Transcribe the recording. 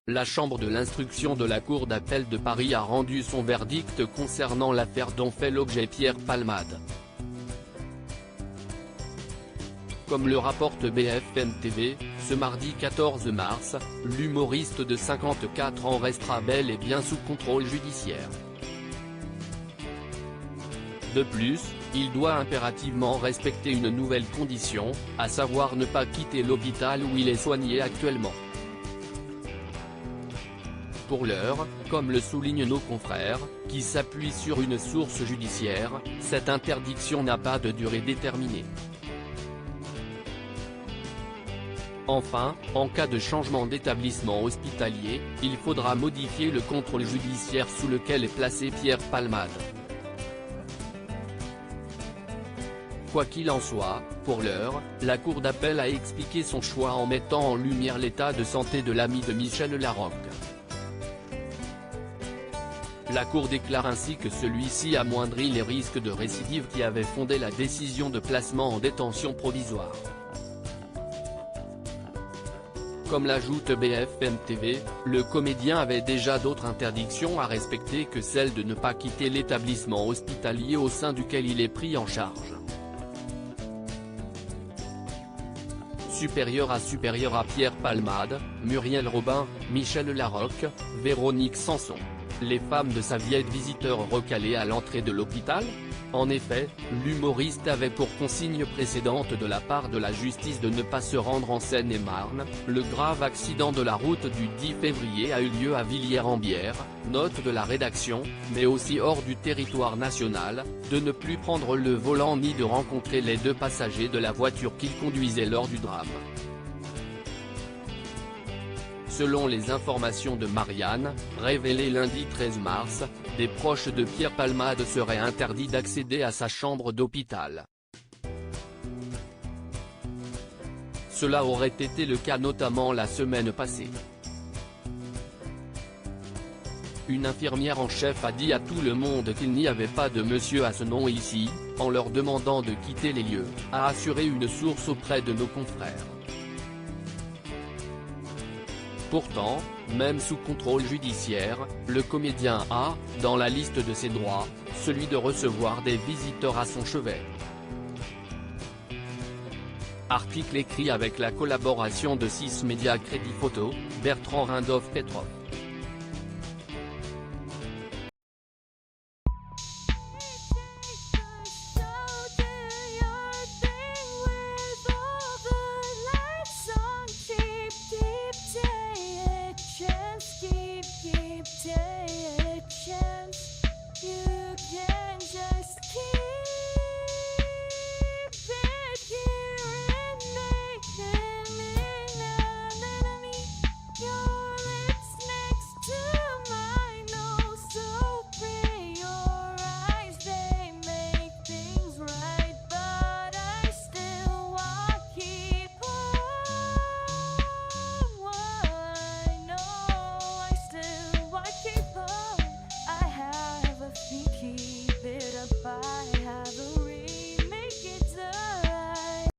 La chambre de l'instruction de la Cour d'appel de Paris a rendu son verdict concernant l'affaire dont fait l'objet Pierre Palmade. Comme le rapporte BFM TV, ce mardi 14 mars, l'humoriste de 54 ans restera bel et bien sous contrôle judiciaire. De plus, il doit impérativement respecter une nouvelle condition, à savoir ne pas quitter l'hôpital où il est soigné actuellement. Pour l'heure, comme le soulignent nos confrères, qui s'appuient sur une source judiciaire, cette interdiction n'a pas de durée déterminée. Enfin, en cas de changement d'établissement hospitalier, il faudra modifier le contrôle judiciaire sous lequel est placé Pierre Palmade. Quoi qu'il en soit, pour l'heure, la Cour d'appel a expliqué son choix en mettant en lumière l'état de santé de l'ami de Michel Larocque. La Cour déclare ainsi que celui-ci amoindrit les risques de récidive qui avaient fondé la décision de placement en détention provisoire. Comme l'ajoute BFM TV, le comédien avait déjà d'autres interdictions à respecter que celle de ne pas quitter l'établissement hospitalier au sein duquel il est pris en charge. Supérieur à Pierre Palmade, Muriel Robin, Michel Larocque, Véronique Sanson. Les femmes de sa vie visiteurs recalés à l'entrée de l'hôpital? En effet, l'humoriste avait pour consigne précédente de la part de la justice de ne pas se rendre en Seine-et-Marne. Le grave accident de la route du 10 février a eu lieu à Villiers-en-Bière, note de la rédaction, mais aussi hors du territoire national, de ne plus prendre le volant ni de rencontrer les deux passagers de la voiture qu'il conduisait lors du drame. Selon les informations de Marianne, révélées lundi 13 mars, des proches de Pierre Palmade seraient interdits d'accéder à sa chambre d'hôpital. Cela aurait été le cas notamment la semaine passée. Une infirmière en chef a dit à tout le monde qu'il n'y avait pas de monsieur à ce nom ici, en leur demandant de quitter les lieux, a assuré une source auprès de nos confrères. Pourtant, même sous contrôle judiciaire, le comédien a, dans la liste de ses droits, celui de recevoir des visiteurs à son chevet. Article écrit avec la collaboration de 6 médias Crédit Photo, Bertrand Rindolph Petrov.